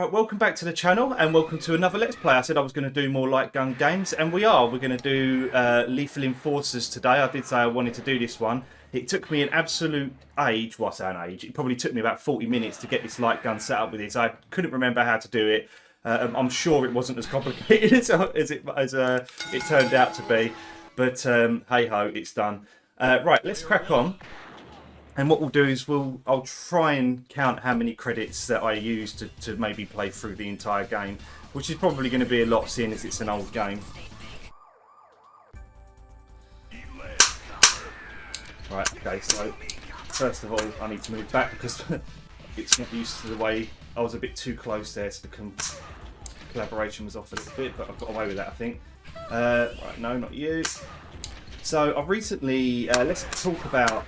Right, welcome back to the channel and welcome to another Let's Play. I said I was going to do more light gun games and we are. We're going to do Lethal Enforcers today. I did say I wanted to do this one. It took me an absolute age, well I say an age, it probably took me about 40 minutes to get this light gun set up with this. I couldn't remember how to do it. I'm sure it wasn't as complicated as it turned out to be. But hey ho, it's done. Right, let's crack on. And what we'll do is I'll try and count how many credits that I use to maybe play through the entire game, which is probably going to be a lot seeing as it's an old game. Right, okay, so first of all I need to move back because it's not used to the way I was a bit too close there, so the collaboration was off a little bit, but I've got away with that I think. Right, no, not you. So I've recently, let's talk about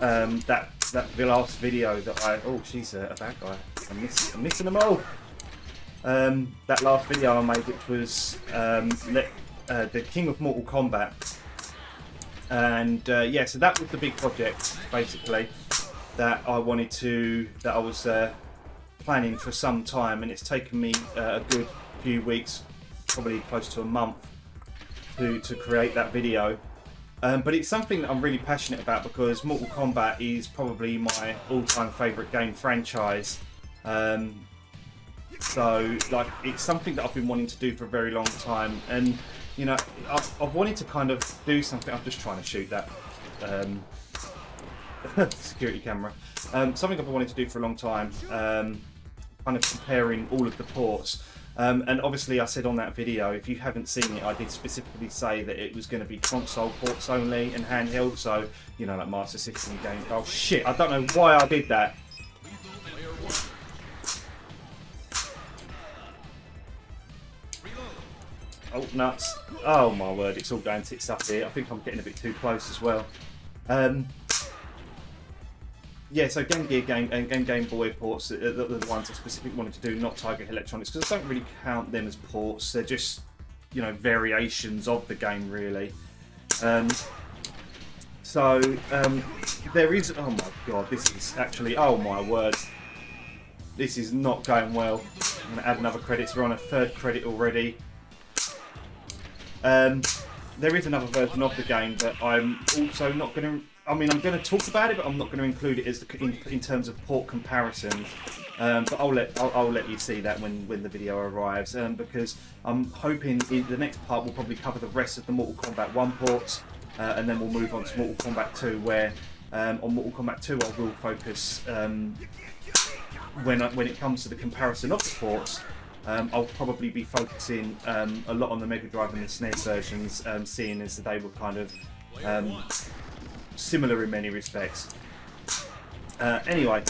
the last video that oh she's a bad guy. I'm missing them all. That last video I made, which was the King of Mortal Kombat, and yeah, so that was the big project basically that I was planning for some time, and it's taken me a good few weeks, probably close to a month, to create that video. But it's something that I'm really passionate about because Mortal Kombat is probably my all-time favourite game franchise. So, like, it's something that I've been wanting to do for a very long time. And, you know, I've wanted to kind of do something. I'm just trying to shoot that security camera. Something I've been wanting to do for a long time. Kind of comparing all of the ports. And obviously I said on that video, if you haven't seen it, I did specifically say that it was going to be console ports only and handheld, so, you know, like Master System games. Oh shit, I don't know why I did that. Oh, nuts. Oh my word, it's all going tits up here. I think I'm getting a bit too close as well. Yeah, so Game Gear and Game Boy ports are the ones I specifically wanted to do, not Tiger Electronics, because I don't really count them as ports. They're just, you know, variations of the game, really. So there is. Oh my god, this is actually. Oh my word, this is not going well. I'm going to add another credit. So we're on a third credit already. There is another version of the game that I'm also not going to. I mean, I'm going to talk about it, but I'm not going to include it as in terms of port comparison. But I'll let you see that when the video arrives, because I'm hoping the next part will probably cover the rest of the Mortal Kombat 1 ports, and then we'll move on to Mortal Kombat 2, where on Mortal Kombat 2 I will focus when it comes to the comparison of the ports. I'll probably be focusing a lot on the Mega Drive and the SNES versions, seeing as they were kind of similar in many respects. Anyway,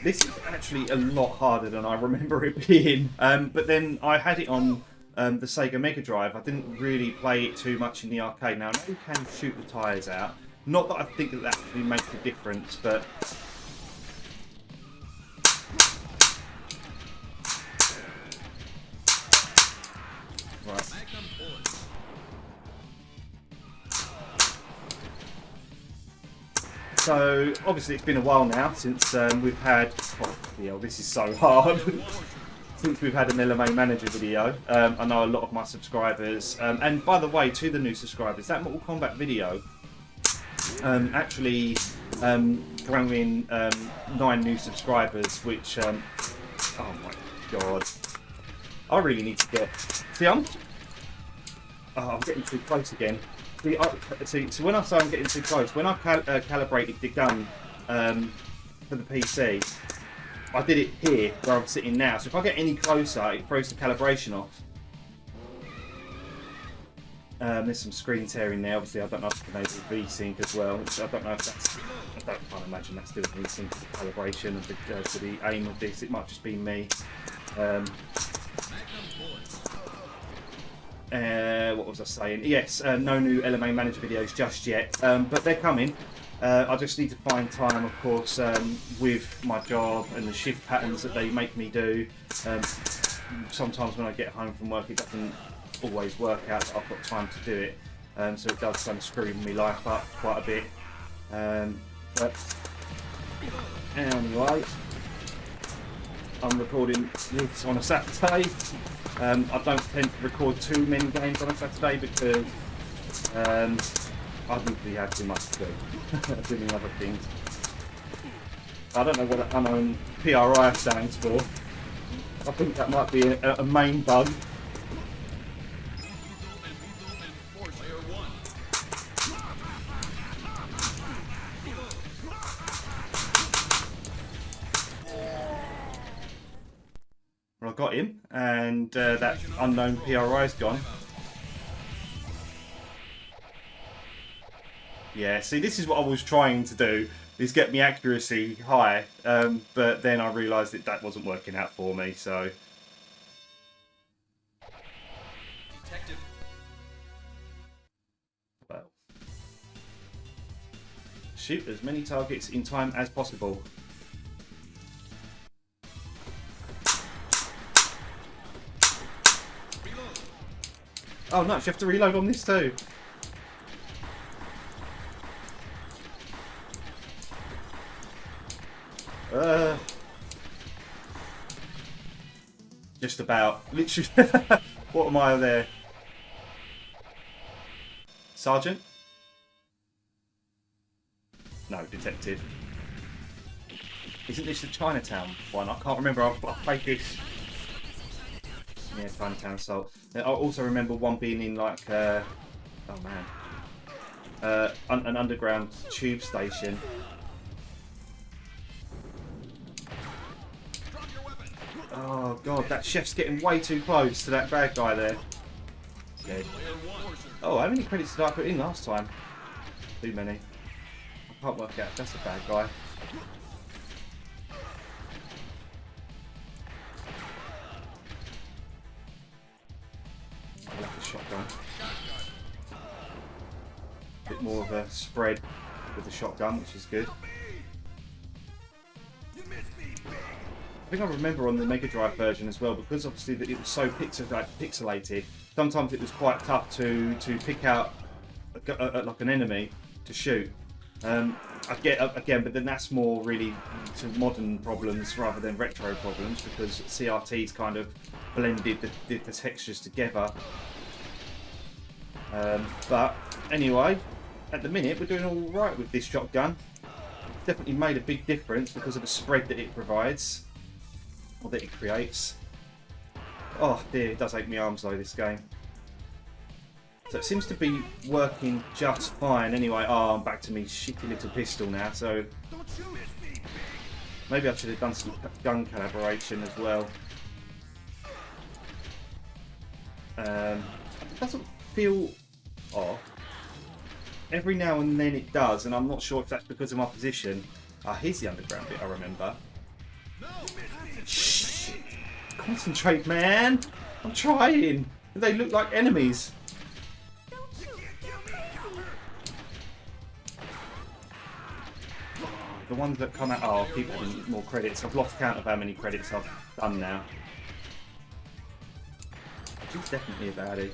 this is actually a lot harder than I remember it being, but then I had it on the Sega Mega Drive. I didn't really play it too much in the arcade. Now I know you can shoot the tyres out, not that I think that actually makes a difference, but right. So obviously it's been a while now since we've had. Oh, yeah, this is so hard. Since we've had an LMA Manager video. I know a lot of my subscribers, and by the way, to the new subscribers, that Mortal Kombat video actually brought in 9 new subscribers, which oh my god, I really need to get. See, I'm getting too close again. So when I say I'm getting too close, when I calibrated the gun for the PC, I did it here where I'm sitting now. So if I get any closer, it throws the calibration off. There's some screen tearing there. Obviously, I don't know if it's enabled V-Sync as well. Which I don't know if that's. I can't imagine that's doing V-Sync for the calibration of for the aim of this. It might just be me. What was I saying? Yes, no new LMA Manager videos just yet, but they're coming. I just need to find time, of course, with my job and the shift patterns that they make me do. Sometimes when I get home from work, it doesn't always work out that I've got time to do it, so it does kind of screw my life up quite a bit. But anyway, I'm recording this on a Saturday. I don't tend to record too many games on a Saturday because I usually have too much to do, doing other things. I don't know what that unknown PRI stands for. I think that might be a main bug. Well, I got him, and that unknown PRI's gone. Yeah, see, this is what I was trying to do, is get me accuracy high, but then I realised that wasn't working out for me, so... Detective. Well... Shoot as many targets in time as possible. Oh, nice, you have to reload on this too. Just about. Literally. What am I there? Sergeant? No, detective. Isn't this the Chinatown one? I can't remember. I've played this. Yeah, Chinatown Assault. I also remember one being in like, oh man, an underground tube station. Oh god, that chef's getting way too close to that bad guy there. Dead. Oh, how many credits did I put in last time? Too many. I can't work out. That's a bad guy. I like the shotgun. A bit more of a spread with the shotgun, which is good. I think I remember on the Mega Drive version as well, because obviously it was so pixelated. Sometimes it was quite tough to pick out like an enemy to shoot. I get again, but then that's more really to modern problems rather than retro problems, because CRT's kind of blended the textures together. But anyway, at the minute we're doing all right with this shotgun. Definitely made a big difference because of the spread that it provides, or that it creates. Oh dear, it does ache my arms though, this game. So it seems to be working just fine anyway. Oh, I'm back to me shitty little pistol now, so maybe I should have done some gun calibration as well. It doesn't feel off. Every now and then it does, and I'm not sure if that's because of my position. Ah, here's the underground bit I remember. Shit. Concentrate, man. I'm trying. They look like enemies. The ones that come out. Oh, I'll keep having more credits. I've lost count of how many credits I've done now. She's definitely a baddie.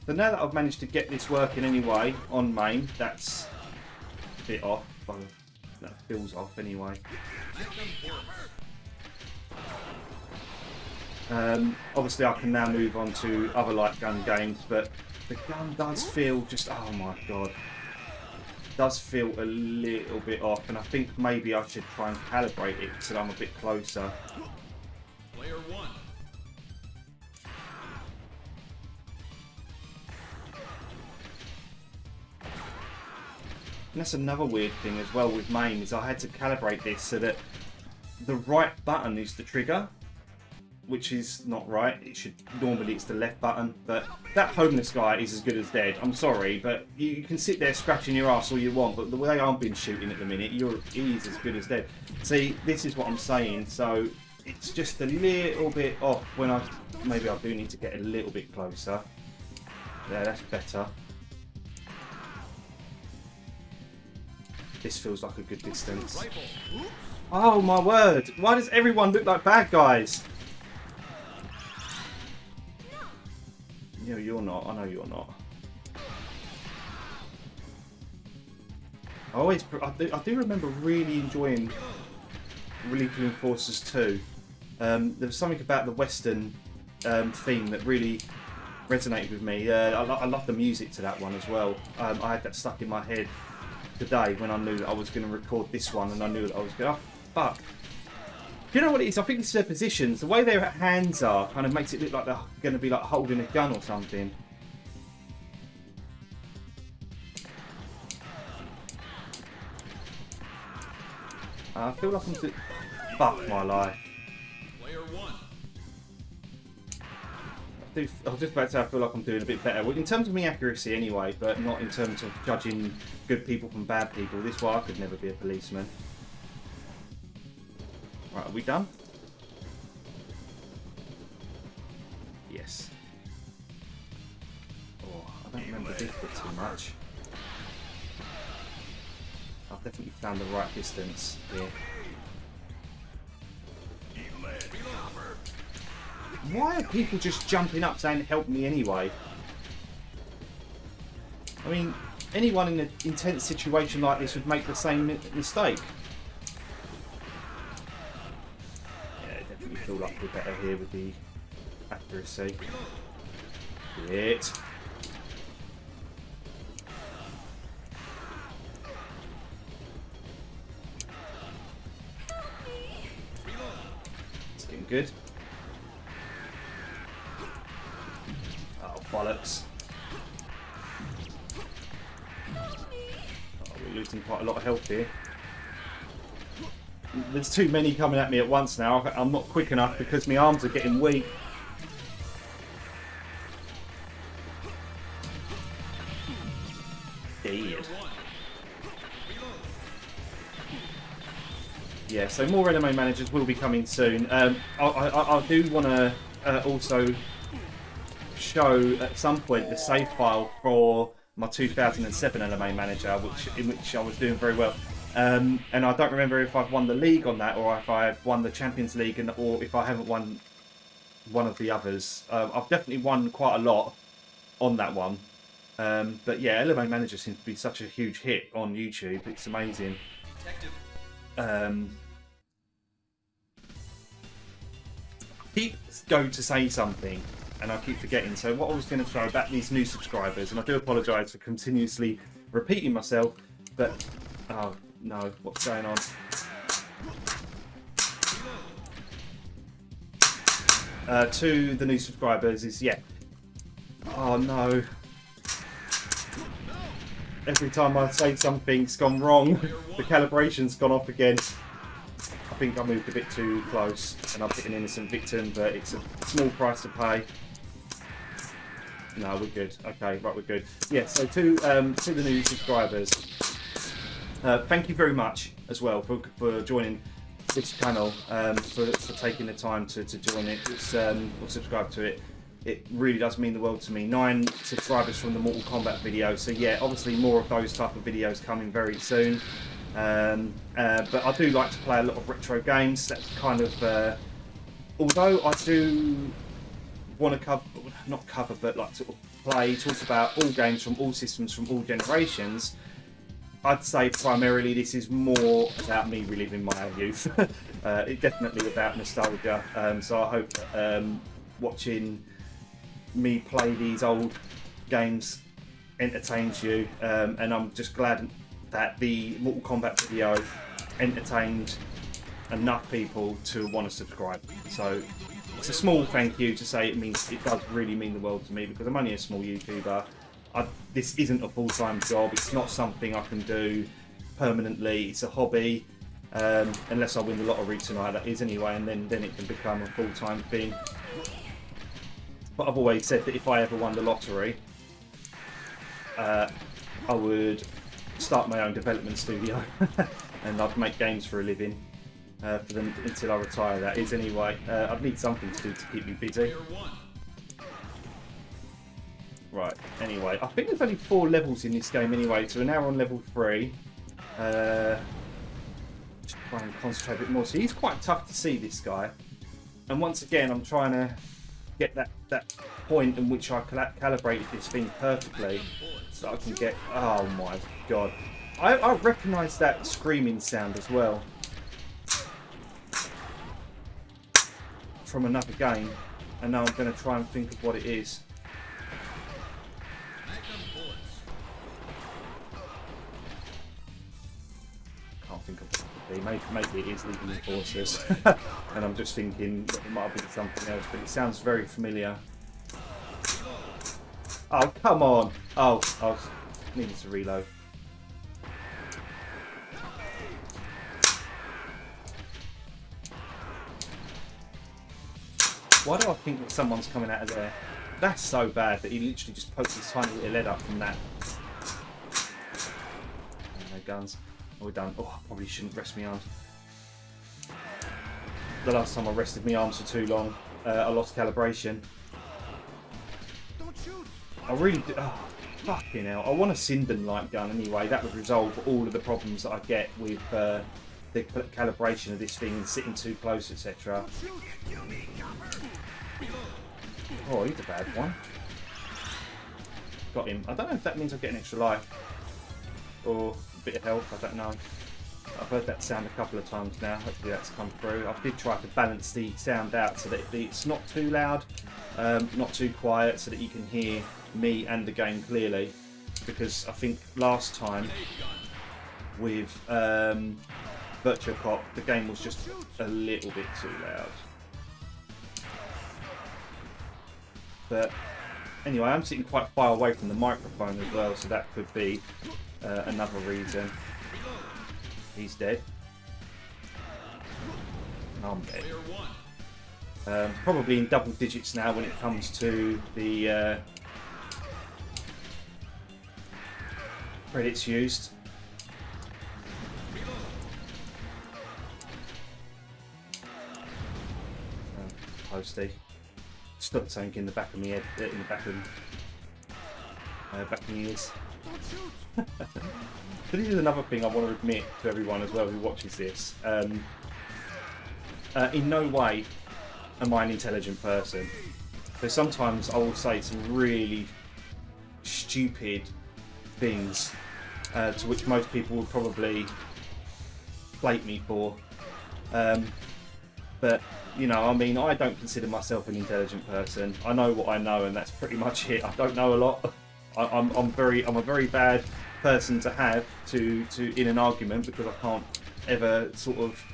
So now that I've managed to get this working anyway on main, that's a bit off. Well, that feels off anyway. Obviously I can now move on to other light gun games, but the gun does feel just, oh my god, does feel a little bit off, and I think maybe I should try and calibrate it so that I'm a bit closer. Player one. And that's another weird thing as well with main, is I had to calibrate this so that the right button is the trigger, which is not right. It should, normally it's the left button, but that homeless guy is as good as dead. I'm sorry, but you can sit there scratching your ass all you want, but the way I've been shooting at the minute, he's as good as dead. See, this is what I'm saying, so it's just a little bit off when maybe I do need to get a little bit closer. Yeah, that's better. This feels like a good distance. Oh my word! Why does everyone look like bad guys? No, you're not. I know you're not. I do remember really enjoying Lethal Enforcers 2. There was something about the Western theme that really resonated with me. I love the music to that one as well. I had that stuck in my head today when I knew that I was going to record this one, and I knew that I was going to... Fuck. Do you know what it is? I think it's their positions. The way their hands are kind of makes it look like they're going to be like holding a gun or something. I feel like I'm... Fuck my life. Player one. I was just about to say I feel like I'm doing a bit better. Well, in terms of my accuracy anyway, but not in terms of judging good people from bad people. This is why I could never be a policeman. Right, are we done? Yes. Oh, I don't remember this bit too much. I've definitely found the right distance here. Why are people just jumping up saying help me anyway? I mean, anyone in an intense situation like this would make the same mistake. Yeah, I definitely feel like we're better here with the accuracy. Shit. It's getting good. Oh, bollocks. Oh, we're losing quite a lot of health here. There's too many coming at me at once now. I'm not quick enough because my arms are getting weak. Dead. Yeah, so more LMA managers will be coming soon. I do want to also show at some point the save file for my 2007 LMA manager, in which I was doing very well. And I don't remember if I've won the league on that, or if I've won the Champions League, or if I haven't won one of the others. I've definitely won quite a lot on that one. But yeah, LMA Manager seems to be such a huge hit on YouTube. It's amazing. Keep going to say something, and I keep forgetting. So what I was going to throw about these new subscribers, and I do apologise for continuously repeating myself, but oh no, what's going on? To the new subscribers is, yeah. Oh no. Every time I say something's gone wrong, the calibration's gone off again. I think I moved a bit too close and I've hit an innocent victim, but it's a small price to pay. No, we're good. Okay, right, we're good. Yeah, so to the new subscribers, thank you very much as well for joining this channel, for taking the time to join it, or subscribe to it. It really does mean the world to me. 9 subscribers from the Mortal Kombat video, so yeah, obviously more of those type of videos coming very soon. But I do like to play a lot of retro games. That's kind of, although I do want to cover, but like sort of talk about all games from all systems, from all generations. I'd say primarily this is more about me reliving my youth. It's definitely about nostalgia. So I hope watching me play these old games entertains you, and I'm just glad that the Mortal Kombat video entertained enough people to want to subscribe. So it's a small thank you to say it does really mean the world to me, because I'm only a small YouTuber. This isn't a full-time job. It's not something I can do permanently. It's a hobby, unless I win the lottery tonight, that is anyway, and then it can become a full-time thing. But I've always said that if I ever won the lottery, I would start my own development studio and I'd make games for a living for them until I retire, that is anyway. I'd need something to do to keep me busy. Right, anyway, I think there's only 4 levels in this game anyway, so we're now on level 3. Just try and concentrate a bit more. So he's quite tough to see, this guy. And once again, I'm trying to get that point in which I calibrated this thing perfectly, so I can get... Oh my god. I recognise that screaming sound as well from another game, and now I'm going to try and think of what it is. Can't think of what it would be. Maybe it is Legion Enforcers, and I'm just thinking it might have been something else, but it sounds very familiar. Oh, come on! Oh, I was needing to reload. Why do I think that someone's coming out of there? That's so bad that he literally just pokes his tiny little head up from that. No guns. Oh, we're done. Oh, I probably shouldn't rest my arms. The last time I rested my arms for too long, I lost calibration. I really do. Oh, fucking hell. I want a Sinden-like gun anyway. That would resolve all of the problems that I get with the calibration of this thing, sitting too close, etc. Oh, he's a bad one. Got him. I don't know if that means I get an extra life or a bit of health. I don't know. I've heard that sound a couple of times now. Hopefully that's come through. I did try to balance the sound out so that it's not too loud, not too quiet, so that you can hear me and the game clearly. Because I think last time with Virtua Cop, the game was just a little bit too loud. But anyway, I'm sitting quite far away from the microphone as well, so that could be another reason. He's dead. I'm dead. Probably in double digits now when it comes to the credits used. Posty. Stuck something in the back of my head, in the back of my ears. But this is another thing I want to admit to everyone as well who watches this. In no way am I an intelligent person. So sometimes I will say some really stupid things to which most people would probably plate me for. But you know, I mean, I don't consider myself an intelligent person. I know what I know, and that's pretty much it. I don't know a lot. I'm a very bad person to have to in an argument, because I can't ever sort of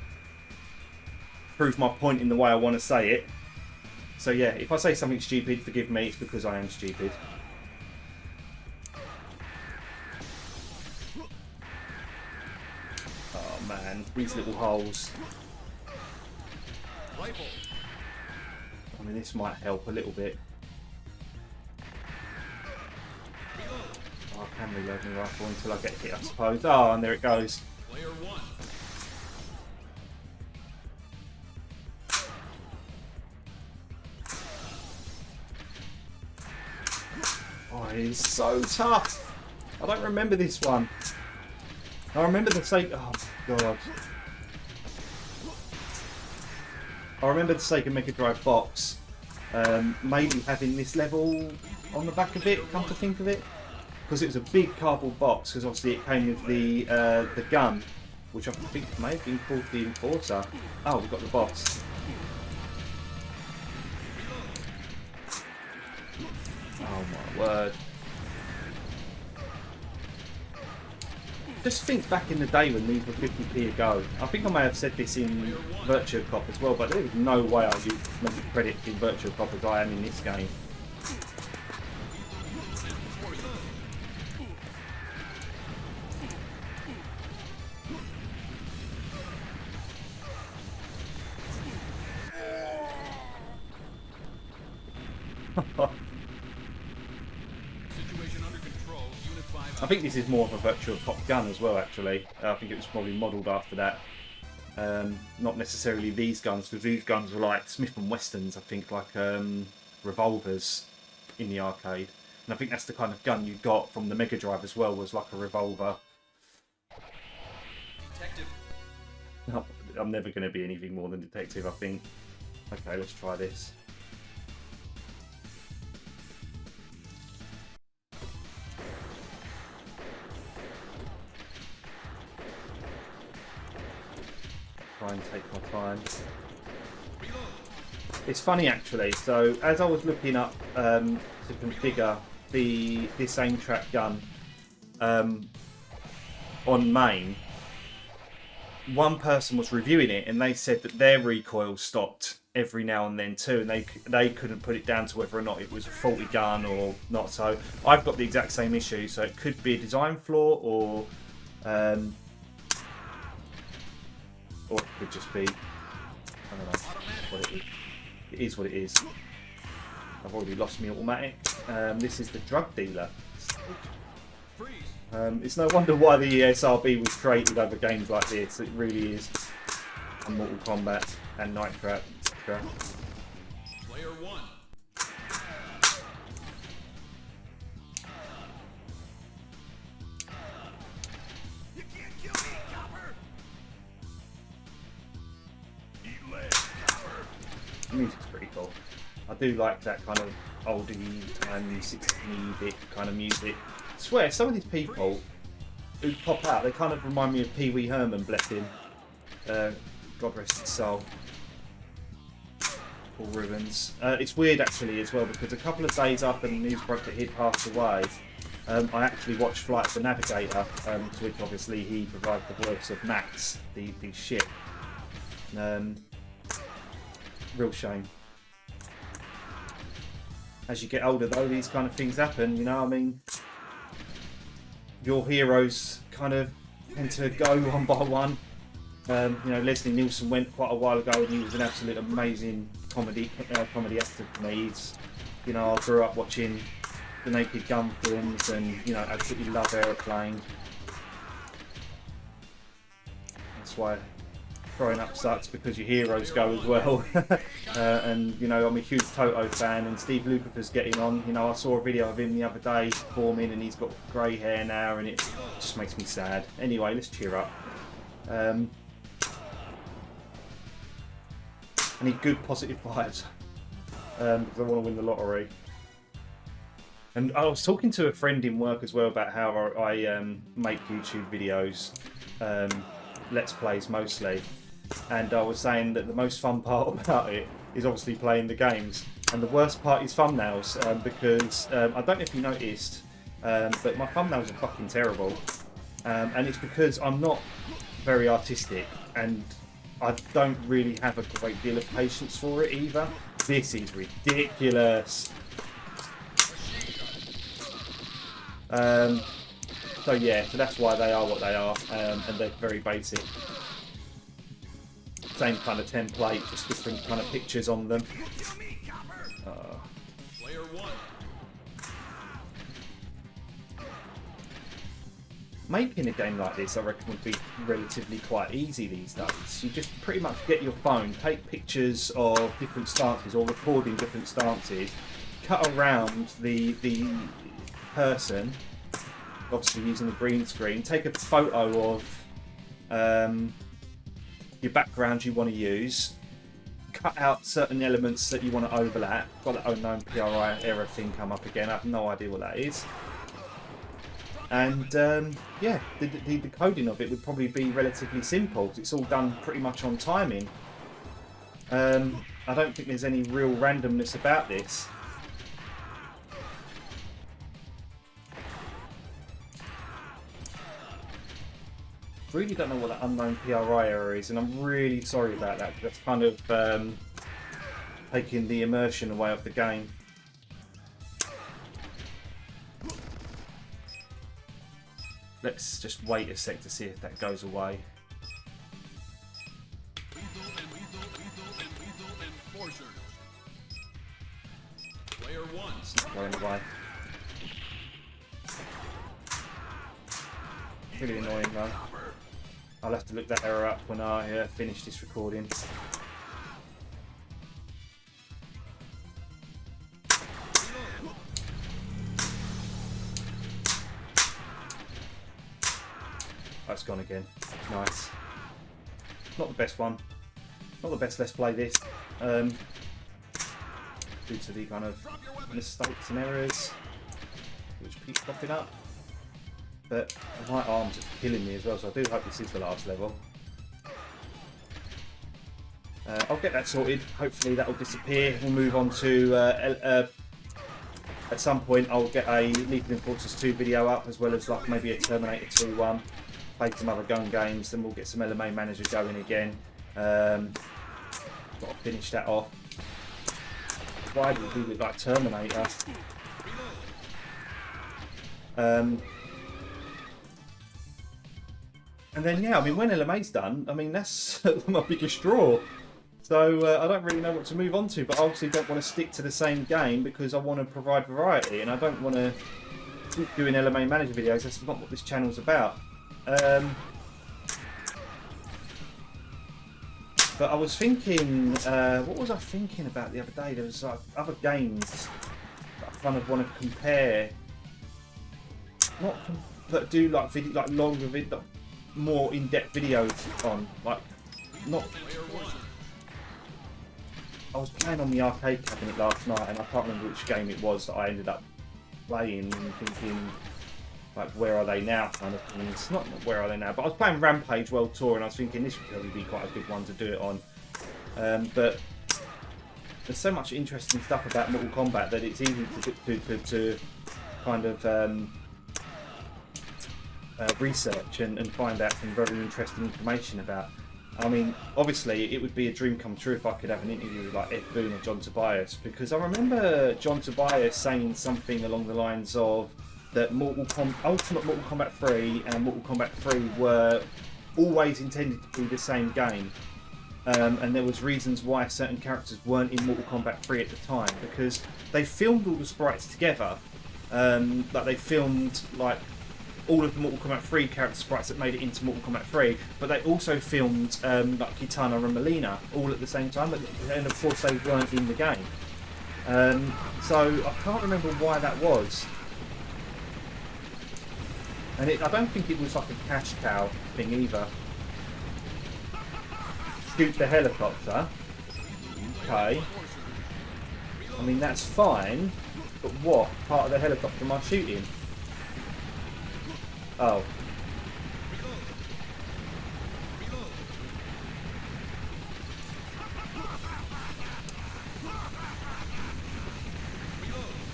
prove my point in the way I want to say it. So yeah, if I say something stupid, forgive me. It's because I am stupid. Oh man, these little holes. I mean, this might help a little bit. Oh, I can reload my rifle until I get hit, I suppose. Oh, and there it goes. Player one. Oh, he's so tough. I don't remember this one. I remember the Sega. Oh god. I remember the Sega Mega Drive box. Maybe having this level on the back of it. Come to think of it, because it was a big cardboard box. Because obviously it came with the gun, which I think may have been called the Enforcer. Oh, we've got the boss. Oh my word. Just think back in the day when these were 50p a go. I think I may have said this in Virtua Cop as well, but there was no way I used as many credits in Virtua Cop as I am in this game. I think this is more of a Virtua Cop gun as well, actually. I think it was probably modelled after that. Not necessarily these guns, because these guns were like Smith & Wessons, I think, like revolvers in the arcade. And I think that's the kind of gun you got from the Mega Drive as well, was like a revolver. Detective. No, I'm never going to be anything more than detective, I think. Okay, let's try this. try and take my time. It's funny actually, so as I was looking up to configure this aim track gun on main, one person was reviewing it and they said that their recoil stopped every now and then too, and they couldn't put it down to whether or not it was a faulty gun or not. So I've got the exact same issue, so it could be a design flaw or it could just be, I don't know what it is. It is what it is. I've already lost my automatic. This is the drug dealer. It's no wonder why the ESRB was created over games like this. It really is. And Mortal Kombat and Night Trap, etc. Player one. You can't kill me, Copper. Eat lead, Copper. The music's pretty cool. I do like that kind of oldie time 16-bit kind of music. I swear, some of these people who pop out, they kind of remind me of Pee Wee Herman, bless him. God rest his soul. Paul Rubens. It's weird actually as well, because a couple of days after the news broke that he'd passed away, I actually watched Flight of the Navigator, to which obviously he provided the voice of Max, the ship. Real shame. As you get older though, these kind of things happen, you know what I mean? Your heroes kind of tend to go one by one. You know, Leslie Nielsen went quite a while ago and he was an absolute amazing comedy actor for me. He's, you know, I grew up watching the Naked Gun films and, you know, absolutely love Aeroplane. That's why growing up sucks, because your heroes go as well. And, you know, I'm a huge Toto fan, and Steve Lukather's getting on. You know, I saw a video of him the other day performing and he's got grey hair now and it just makes me sad. Anyway, let's cheer up. I need good positive vibes because I want to win the lottery. And I was talking to a friend in work as well about how I make YouTube videos, Let's Plays mostly, and I was saying that the most fun part about it is obviously playing the games, and the worst part is thumbnails, because I don't know if you noticed, but my thumbnails are fucking terrible, and it's because I'm not very artistic and I don't really have a great deal of patience for it either. This is ridiculous. So yeah, so that's why they are what they are, and they're very basic. Same kind of template, just different kind of pictures on them. Player one. Making a game like this, I reckon, would be relatively quite easy these days. You just pretty much get your phone, take pictures of different stances or recording different stances, cut around the person, obviously using the green screen, take a photo of your background you want to use, cut out certain elements that you want to overlap. Got that unknown PRI error thing come up again, I have no idea what that is. And yeah, the coding of it would probably be relatively simple. It's all done pretty much on timing. I don't think there's any real randomness about this. Really don't know what that unknown PRI error is, and I'm really sorry about that. That's kind of taking the immersion away of the game. Let's just wait a sec to see if that goes away. Player one. It's not going away. Really annoying though. I'll have to look that error up when I finish this recording. That's gone again. Nice. Not the best one. Not the best Let's Play this. Due to the kind of mistakes and errors which keep popping up. But my arms are killing me as well, so I do hope this is the last level. I'll get that sorted. Hopefully that will disappear. We'll move on to at some point I'll get a Lethal Enforcers 2 video up, as well as like maybe a Terminator 2 one. Play some other gun games, then we'll get some LMA Manager going again. Got to finish that off. Why do we do it like Terminator? And then yeah, I mean when LMA's done, I mean that's my biggest draw. So I don't really know what to move on to, but I obviously don't want to stick to the same game because I want to provide variety, and I don't want to keep doing LMA Manager videos. That's not what this channel's about. But I was thinking, what was I thinking about the other day? There was like other games that I kind of want to compare, but do like video, like longer video, more in-depth videos on, like not. I was playing on the arcade cabinet last night, and I can't remember which game it was that I ended up playing and thinking, like, where are they now kind of thing. It's not where are they now, but I was playing Rampage World Tour, and I was thinking this would probably be quite a good one to do it on. But there's so much interesting stuff about Mortal Kombat that it's easy to kind of research and find out some very interesting information about. I mean, obviously, it would be a dream come true if I could have an interview with like Ed Boon or John Tobias, because I remember John Tobias saying something along the lines of that Ultimate Mortal Kombat 3 and Mortal Kombat 3 were always intended to be the same game, and there was reasons why certain characters weren't in Mortal Kombat 3 at the time, because they filmed all the sprites together, like they filmed like all of the Mortal Kombat 3 character sprites that made it into Mortal Kombat 3, but they also filmed like Kitana and Melina all at the same time, and of course they weren't in the game. So I can't remember why that was. And I don't think it was like a cash cow thing either. Shoot the helicopter. Okay. I mean, that's fine, but what part of the helicopter am I shooting? Oh.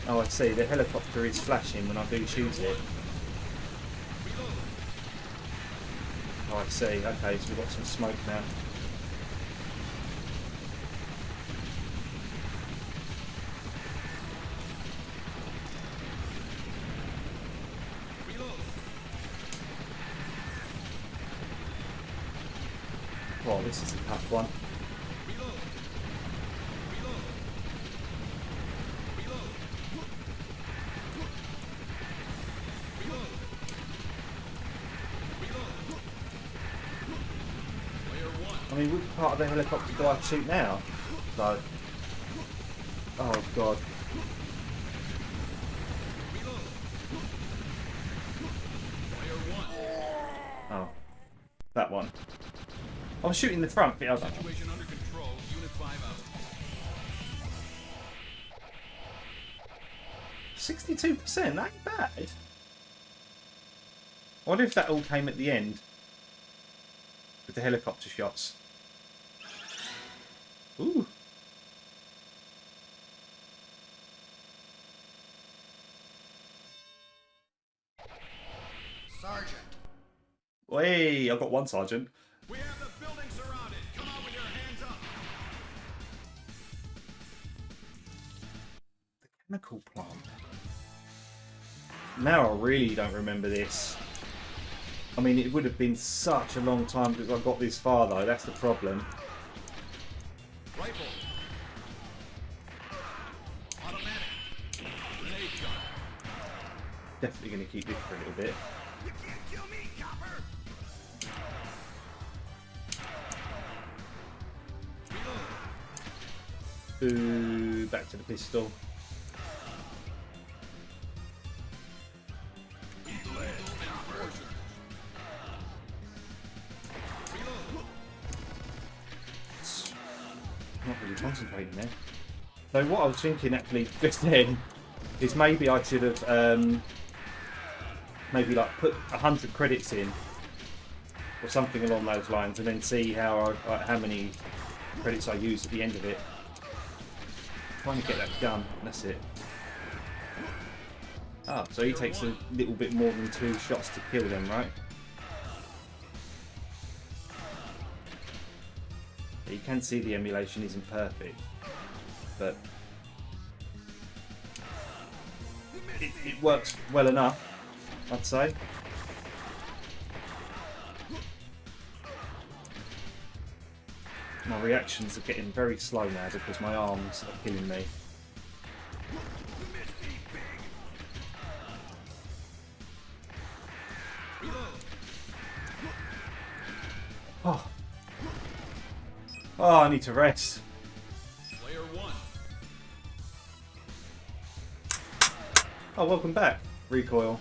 Oh, I see. The helicopter is flashing when I do shoot it. Oh, I see. Okay, so we've got some smoke now. Oh, this is a tough one. I mean, which part of the helicopter do I shoot now? So, oh god. Oh, that one. I was shooting the front, but I was like, Situation under control. Unit 5 out. 62%, that ain't bad. I wonder if that all came at the end with the helicopter shots. Ooh. Sergeant. Hey, I've got one sergeant. We have the building surrounded. Come out with your hands up. Chemical plant. Now I really don't remember this. I mean, it would have been such a long time because I got this far though, that's the problem. Rifle. Automatic. Grenade gun. Definitely going to keep this for a little bit. You can't kill me, copper. Ooh, back to the pistol. Not really concentrating there. So what I was thinking actually just then is maybe I should have maybe like put 100 credits in or something along those lines, and then see how many credits I use at the end of it. Trying to get that gun, that's it. Ah, so he takes a little bit more than 2 shots to kill them, right? You can see the emulation isn't perfect, but it works well enough, I'd say. My reactions are getting very slow now because my arms are killing me. Oh. Oh, I need to rest. Player 1. Oh, welcome back, Recoil.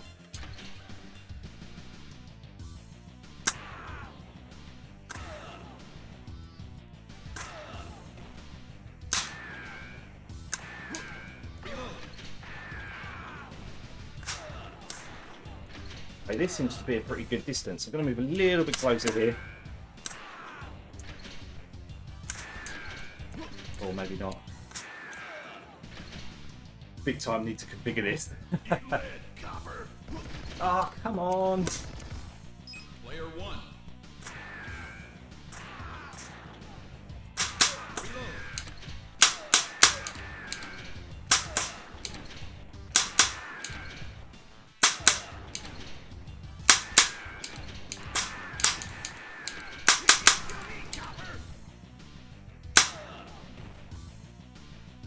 Okay, this seems to be a pretty good distance. I'm going to move a little bit closer here. Or maybe not. Big time need to configure this. Copper. Ah, oh, come on. Player 1.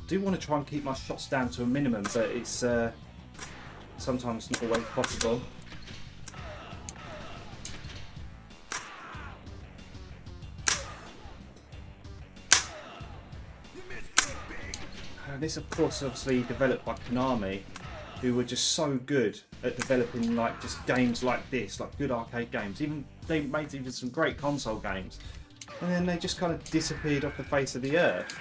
I do want to try and keep my shots down to a minimum, but it's sometimes not always possible. And this, of course, obviously developed by Konami, who were just so good at developing like just games like this, like good arcade games. Even they made even some great console games, and then they just kind of disappeared off the face of the earth.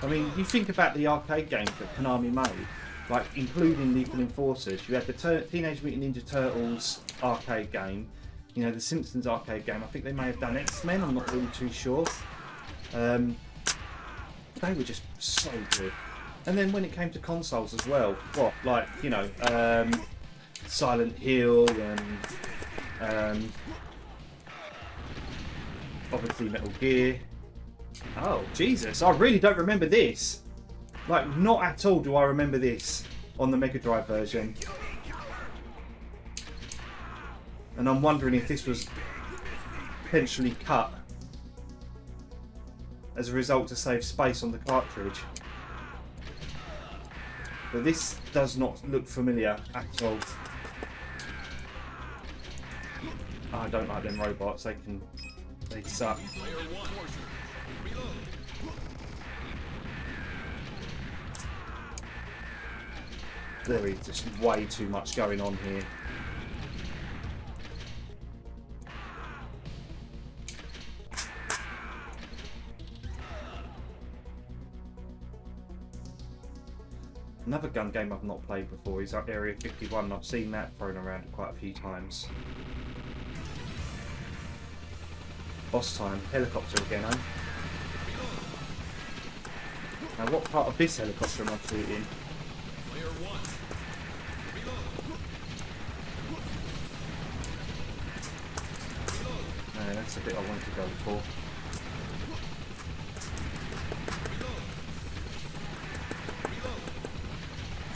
I mean, you think about the arcade games that Konami made, like including Lethal Enforcers. You had the Teenage Mutant Ninja Turtles arcade game, you know, the Simpsons arcade game. I think they may have done X-Men, I'm not really too sure. They were just so good. And then when it came to consoles as well, what, like, you know, Silent Hill and obviously Metal Gear. Oh, Jesus, I really don't remember this. Like, not at all do I remember this on the Mega Drive version. And I'm wondering if this was potentially cut as a result to save space on the cartridge. But this does not look familiar at all. Oh, I don't like them robots, they suck. There is just way too much going on here. Another gun game I've not played before is Area 51. I've seen that thrown around quite a few times. Boss time. Helicopter again, eh? Now what part of this helicopter am I shooting? Player 1. No, that's the bit I wanted to go for.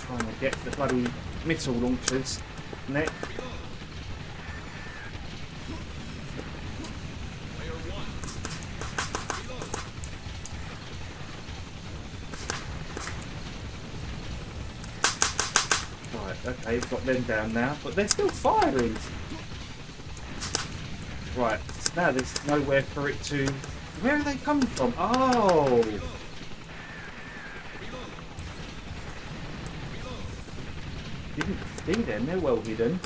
Trying to get the bloody missile launchers next. Okay, we've got them down now, but they're still firing. Right, so now there's nowhere for it to... Where are they coming from? Oh! Didn't see them, they're well hidden.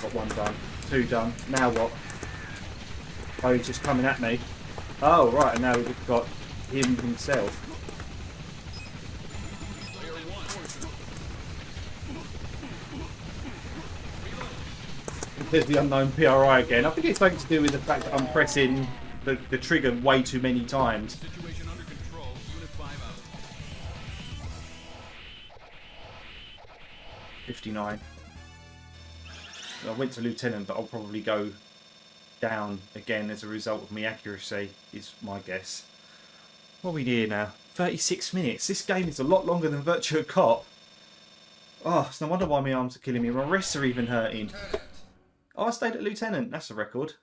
Got one done, two done. Now what? Oh, he's just coming at me. Oh, right, and now we've got him himself. Player 1. There's the unknown PRI again. I think it's something to do with the fact that I'm pressing the trigger way too many times. Situation under control. Unit 5 out. 59. I went to Lieutenant, but I'll probably go down again as a result of my accuracy, is my guess. What are we here now? 36 minutes. This game is a lot longer than Virtua Cop. Oh, it's no wonder why my arms are killing me. My wrists are even hurting. Oh, I stayed at Lieutenant. That's a record.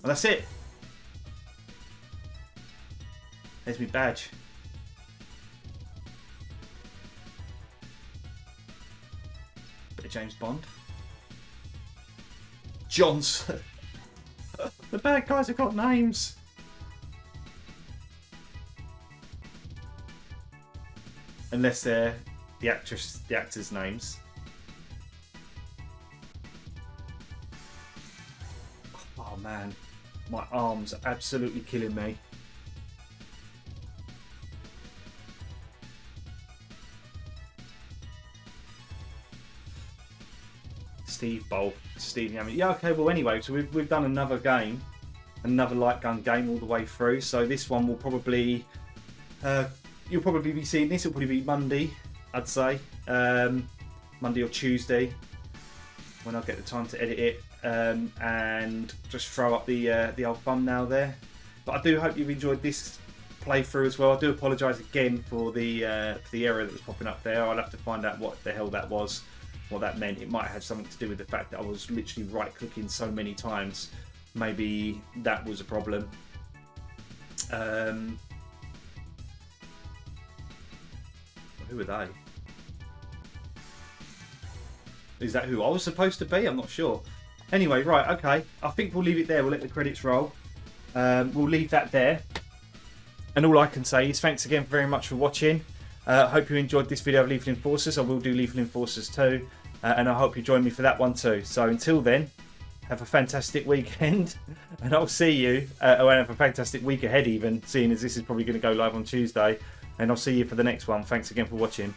Well, that's it. There's my badge. Bit of James Bond. Johnson. The bad guys have got names. Unless they're the actors' names. Oh man, my arms are absolutely killing me. Steve Bolt, Steve Yammett. Yeah, okay, well anyway, so we've done another game, another light gun game all the way through. So this one will probably, you'll probably be seeing this, it'll probably be Monday, I'd say. Monday or Tuesday, when I get the time to edit it, and just throw up the old thumbnail there. But I do hope you've enjoyed this playthrough as well. I do apologise again for the error that was popping up there. I'll have to find out what the hell that was. What that meant. It might have something to do with the fact that I was literally right clicking so many times. Maybe that was a problem. Who are they? Is that who I was supposed to be? I'm not sure. Anyway, right, okay. I think we'll leave it there. We'll let the credits roll. We'll leave that there. And all I can say is thanks again very much for watching. Hope you enjoyed this video of Lethal Enforcers. I will do Lethal Enforcers too. And I hope you join me for that one too. So until then, have a fantastic weekend. And I'll see you, or have a fantastic week ahead even, seeing as this is probably going to go live on Tuesday. And I'll see you for the next one. Thanks again for watching.